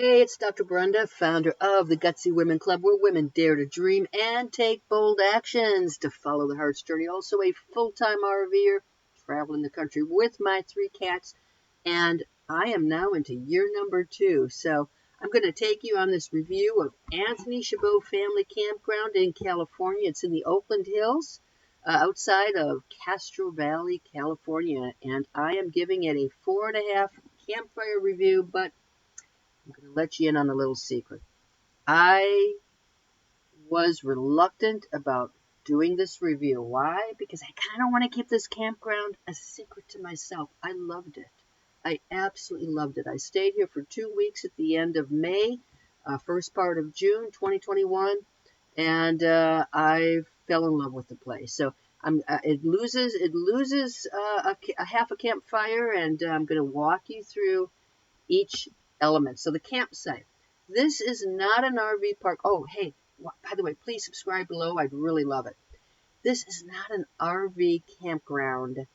Hey, it's Dr. Brenda, founder of the Gutsy Women Club, where women dare to dream and take bold actions to follow the heart's journey. Also a full-time RVer, traveling the country with my 3 cats, and I am now into year number 2. So I'm going to take you on this review of Anthony Chabot Family Campground in California. It's in the Oakland Hills, outside of Castro Valley, California, and I am giving it a 4.5 campfire review, but I'm going to let you in on a little secret. I was reluctant about doing this review. Why? Because I kind of want to keep this campground a secret to myself. I loved it. I absolutely loved it. I stayed here for 2 weeks at the end of May, first part of June 2021, and I fell in love with the place. So it loses a half a campfire, and I'm going to walk you through each element. So the campsite. This is not an RV park. Oh, hey, by the way, please subscribe below. I'd really love it. This is not an RV campground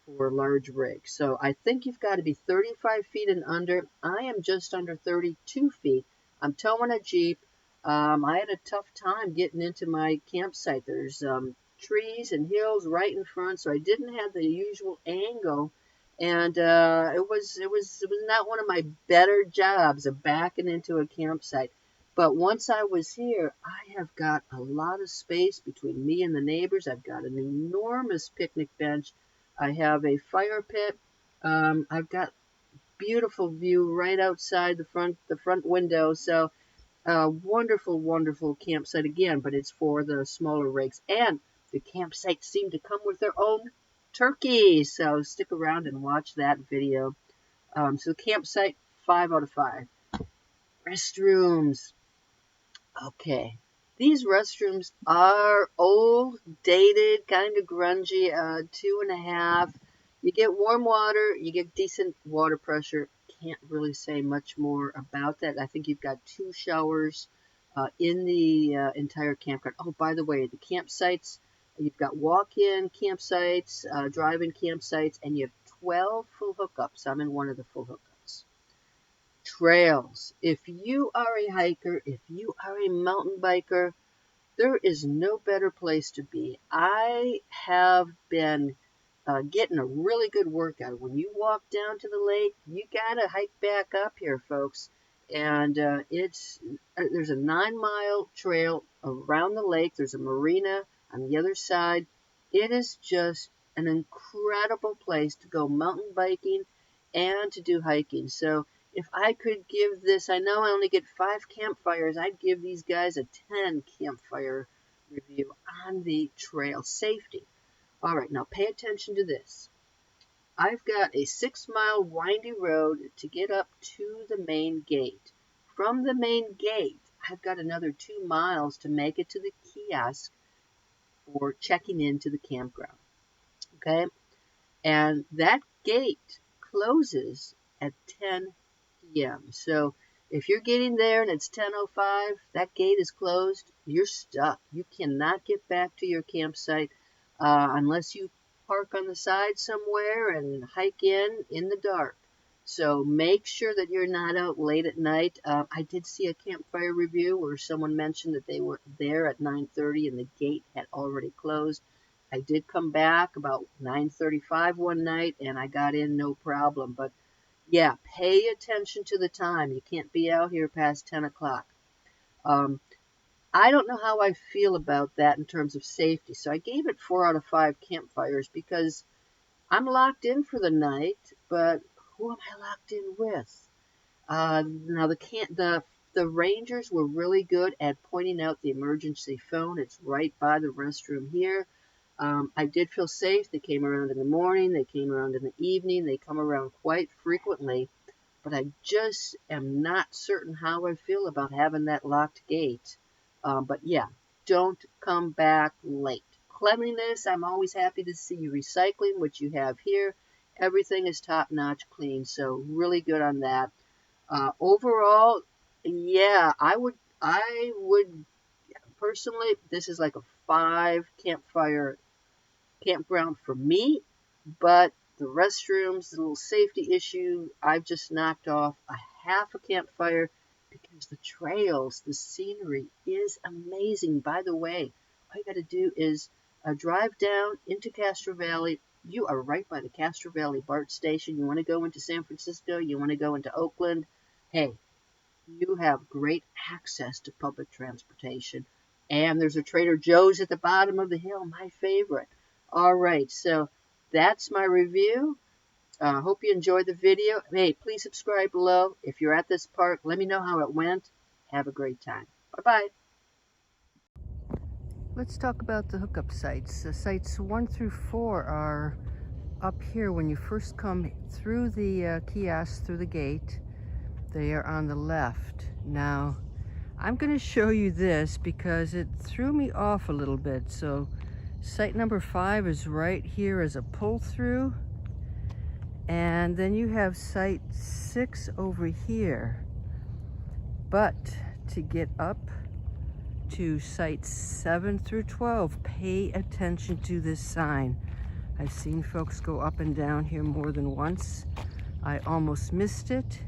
for large rigs. So I think you've got to be 35 feet and under. I am just under 32 feet. I'm towing a Jeep. I had a tough time getting into my campsite. There's trees and hills right in front, so I didn't have the usual angle. And it was not one of my better jobs of backing into a campsite. But once I was here, I have got a lot of space between me and the neighbors. I've got an enormous picnic bench. I have a fire pit. I've got beautiful view right outside the front window. So wonderful, wonderful campsite again, but it's for the smaller rigs. And the campsites seem to come with their own turkey. So stick around and watch that video. So the campsite, 5 out of 5. Restrooms. Okay. These restrooms are old, dated, kind of grungy, 2.5. You get warm water, you get decent water pressure. Can't really say much more about that. I think you've got 2 showers in the entire campground. Oh, by the way, the campsites, you've got walk-in campsites, drive-in campsites, and you have 12 full hookups. I'm in one of the full hookups. Trails. If you are a hiker, if you are a mountain biker, there is no better place to be. I have been getting a really good workout. When you walk down to the lake, you gotta hike back up here, folks. And there's a 9-mile trail around the lake. There's a marina on the other side. It is just an incredible place to go mountain biking and to do hiking. So if I could give this, I know I only get 5 campfires, I'd give these guys a 10 campfire review on the trail safety. All right, now pay attention to this. I've got a 6-mile windy road to get up to the main gate. From the main gate, I've got another 2 miles to make it to the kiosk for checking into the campground. Okay? And that gate closes at 10 p.m. So if you're getting there and it's 10:05, that gate is closed, you're stuck. You cannot get back to your campsite unless you park on the side somewhere and hike in the dark. So make sure that you're not out late at night. I did see a campfire review where someone mentioned that they were there at 9:30 and the gate had already closed. I did come back about 9:35 one night and I got in no problem. But yeah, pay attention to the time. You can't be out here past 10 o'clock. I don't know how I feel about that in terms of safety. So I gave it 4 out of 5 campfires because I'm locked in for the night, but who am I locked in with? Now the rangers were really good at pointing out the emergency phone. It's right by the restroom here. I did feel safe. They came around in the morning. They came around in the evening. They come around quite frequently. But I just am not certain how I feel about having that locked gate. But yeah, don't come back late. Cleanliness, I'm always happy to see you recycling, which you have here. Everything is top-notch clean, so really good on that. Overall, yeah, I would personally, this is like a 5 campground for me, but the restrooms, the little safety issue, I've just knocked off a half a campfire because the trails, the scenery is amazing. By the way, all you got to do is drive down into Castro Valley. You are right by the Castro Valley BART station. You want to go into San Francisco, you want to go into Oakland. Hey, you have great access to public transportation. And there's a Trader Joe's at the bottom of the hill, my favorite. All right, so that's my review. Hope you enjoyed the video. Hey, please subscribe below. If you're at this park, let me know how it went. Have a great time. Bye-bye. Let's talk about the hookup sites. Sites 1 through 4 are up here when you first come through the kiosk, through the gate. They are on the left. Now, I'm going to show you this because it threw me off a little bit. So, site number 5 is right here as a pull-through. And then you have site 6 over here. But to get up to sites 7 through 12, pay attention to this sign. I've seen folks go up and down here more than once. I almost missed it.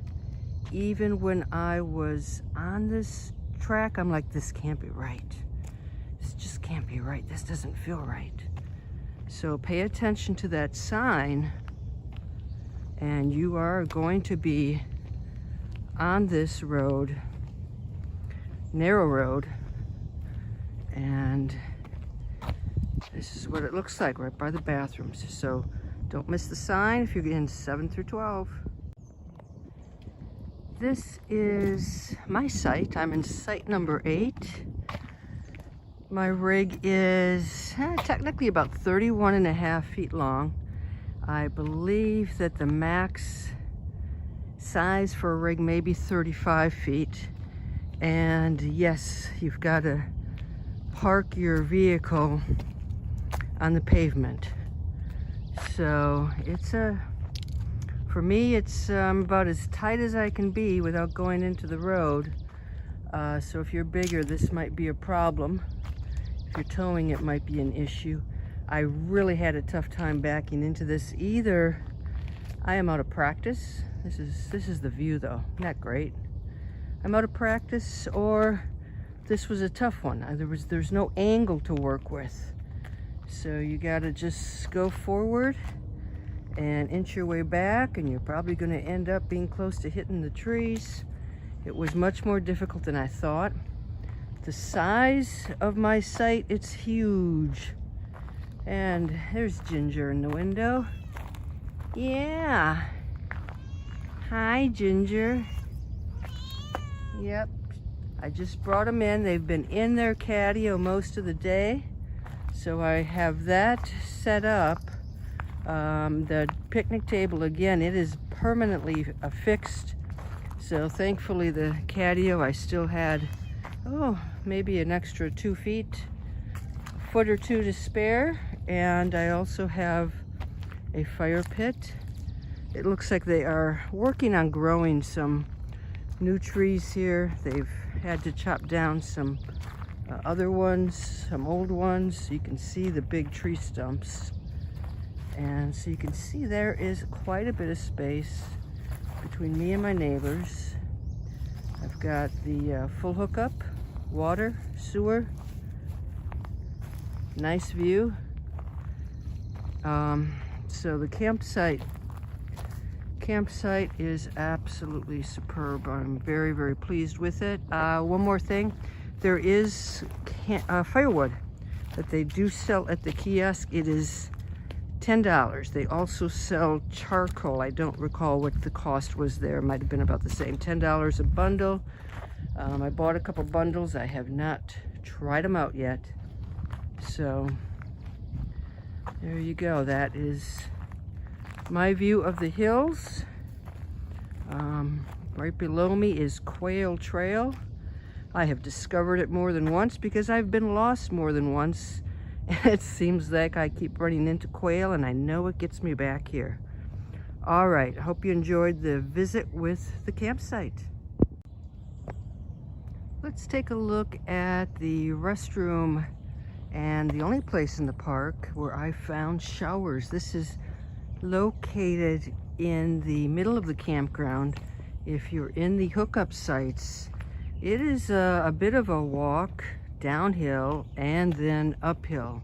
Even when I was on this track, I'm like, this can't be right. This just can't be right. This doesn't feel right. So pay attention to that sign, and you are going to be on this road, narrow road, and this is what it looks like right by the bathrooms. So don't miss the sign if you're in 7 through 12. This is my site. I'm in site number 8. My rig is technically about 31.5 feet long. I believe that the max size for a rig may be 35 feet. And yes, you've got to park your vehicle on the pavement. So it's for me, it's about as tight as I can be without going into the road. So if you're bigger, this might be a problem. If you're towing, it might be an issue. I really had a tough time backing into this. Either I am out of practice. This is the view though, not great. I'm out of practice, or this was a tough one. There's no angle to work with. So you gotta just go forward and inch your way back, and you're probably going to end up being close to hitting the trees. It was much more difficult than I thought. The size of my site, it's huge. And there's Ginger in the window. Yeah. Hi, Ginger. Yep. I just brought them in. They've been in their catio most of the day. So I have that set up. The picnic table, again, it is permanently affixed. So thankfully the catio, I still had, maybe an extra 2 feet, a foot or two to spare. And I also have a fire pit. It looks like they are working on growing some new trees here. They've had to chop down some other ones, some old ones. You can see the big tree stumps. And so you can see there is quite a bit of space between me and my neighbors. I've got the full hookup, water, sewer, nice view. So the campsite is absolutely superb. I'm very, very pleased with it. One more thing, there is firewood that they do sell at the kiosk. It is $10. They also sell charcoal. I don't recall what the cost was there. It might have been about the same, $10 a bundle. I bought a couple bundles. I have not tried them out yet. So there you go. That is my view of the hills. Right below me is Quail Trail. I have discovered it more than once because I've been lost more than once. It seems like I keep running into quail, and I know it gets me back here. All right, I hope you enjoyed the visit with the campsite. Let's take a look at the restroom, and the only place in the park where I found showers. This is located in the middle of the campground. If you're in the hookup sites, It is a bit of a walk downhill and then uphill.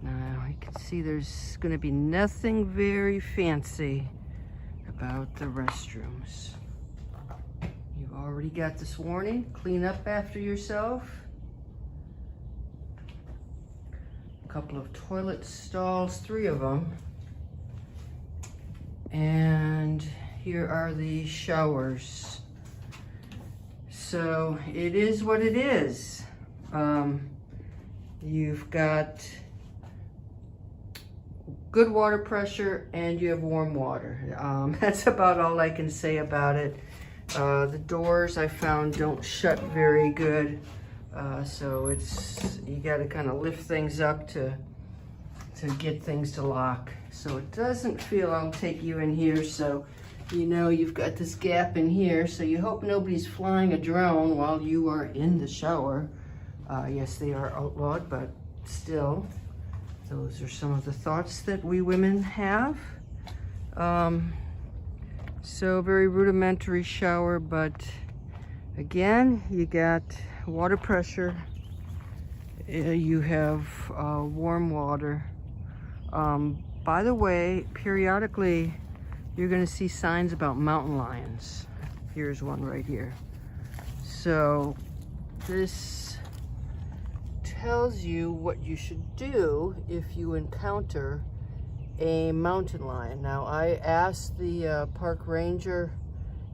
Now you can see there's going to be nothing very fancy about the restrooms. You've already got this warning: clean up after yourself. A couple of toilet stalls, 3 of them. And here are the showers. So it is what it is. You've got good water pressure and you have warm water. That's about all I can say about it. The doors I found don't shut very good. So you got to kind of lift things up to get things to lock. So it doesn't feel, I'll take you in here, so you know you've got this gap in here, so you hope nobody's flying a drone while you are in the shower. Yes, they are outlawed, but still, those are some of the thoughts that we women have. So very rudimentary shower, but again, you got water pressure, you have warm water. By the way, periodically you're going to see signs about mountain lions. Here's one right here. So this tells you what you should do if you encounter a mountain lion. Now, I asked the park ranger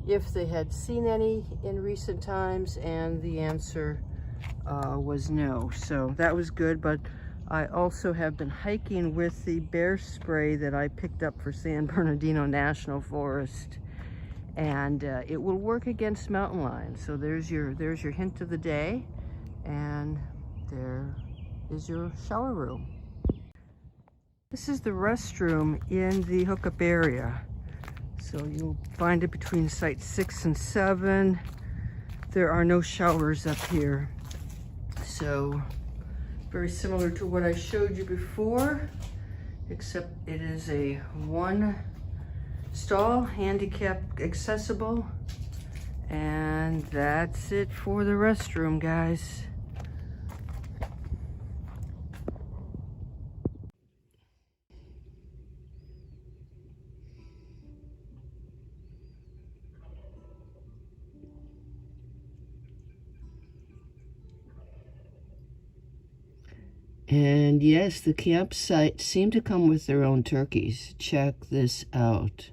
if they had seen any in recent times, and the answer was no. So that was good, but I also have been hiking with the bear spray that I picked up for San Bernardino National Forest, and it will work against mountain lions. So there's your hint of the day, and there is your shower room. This is the restroom in the hookup area. So you'll find it between sites 6 and 7. There are no showers up here. So very similar to what I showed you before, except it is a 1 stall, handicap accessible, and that's it for the restroom, guys. And yes, the campsites seem to come with their own turkeys. Check this out.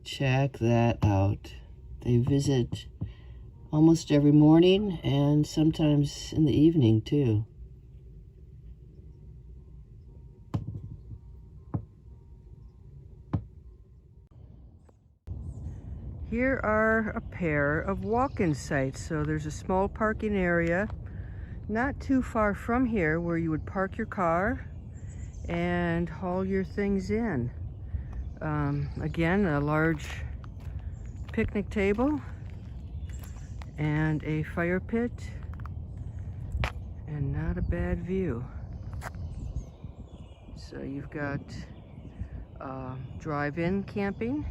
Check that out. They visit almost every morning and sometimes in the evening too. Here are a pair of walk-in sites. So there's a small parking area not too far from here where you would park your car and haul your things in. Again, a large picnic table and a fire pit, and not a bad view. So you've got drive-in camping,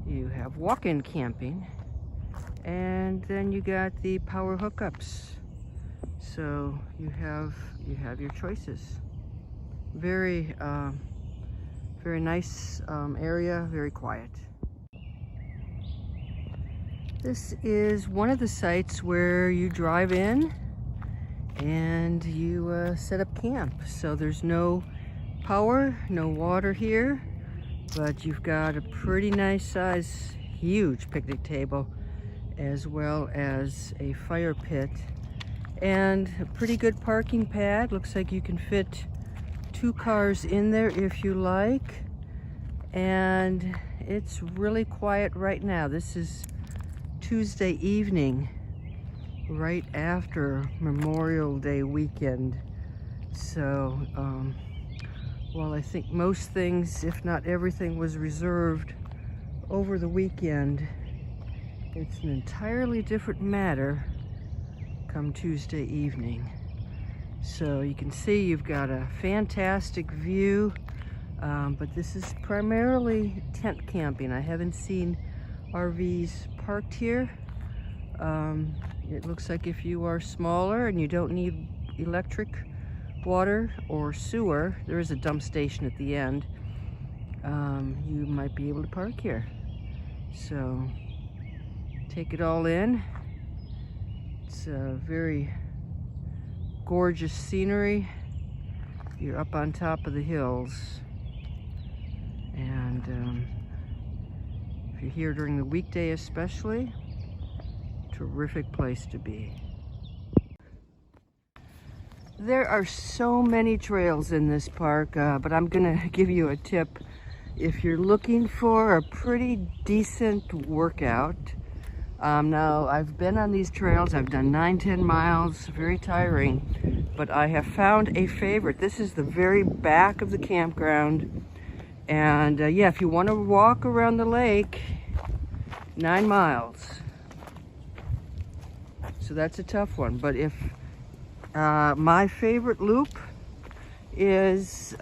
you have walk-in camping, and then you got the power hookups. So you have your choices. Very nice area, very quiet. This is one of the sites where you drive in and you set up camp. So there's no power, no water here, but you've got a pretty nice size, huge picnic table, as well as a fire pit and a pretty good parking pad. Looks like you can fit 2 cars in there if you like, and it's really quiet right now. This is Tuesday evening, right after Memorial Day weekend. So while I think most things, if not everything, was reserved over the weekend, it's an entirely different matter come Tuesday evening. So you can see you've got a fantastic view But this is primarily tent camping. I haven't seen RVs parked here. It looks like if you are smaller and you don't need electric, water, or sewer, there is a dump station at the end, you might be able to park here. So take it all in. It's a very gorgeous scenery. You're up on top of the hills, and if you're here during the weekday especially, terrific place to be. There are so many trails in this park, but I'm gonna give you a tip. If you're looking for a pretty decent workout, now I've been on these trails, I've done 9-10 miles, very tiring, but I have found a favorite. This is the very back of the campground, and yeah, if you want to walk around the lake, 9 miles. So that's a tough one, but if my favorite loop is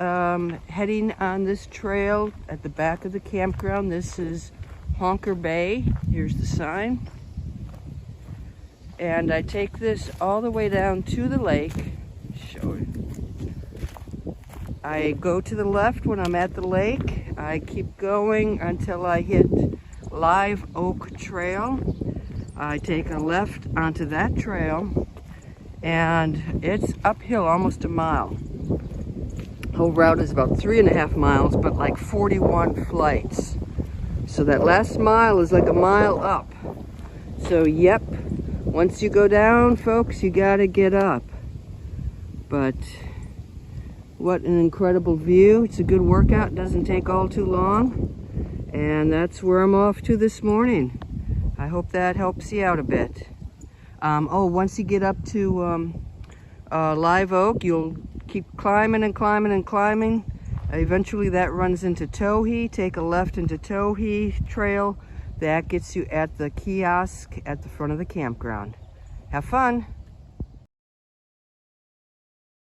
heading on this trail at the back of the campground. This is Honker Bay. Here's the sign. And I take this all the way down to the lake. Show it. I go to the left when I'm at the lake. I keep going until I hit Live Oak Trail. I take a left onto that trail, and it's uphill almost a mile. The whole route is about 3.5 miles, but like 41 flights. So that last mile is like a mile up. So yep, once you go down, folks, you gotta get up. But what an incredible view. It's a good workout, it doesn't take all too long. And that's where I'm off to this morning. I hope that helps you out a bit. Oh, once you get up to Live Oak, you'll keep climbing and climbing and climbing. Eventually that runs into Towhee. Take a left into Towhee Trail. That gets you at the kiosk at the front of the campground. Have fun.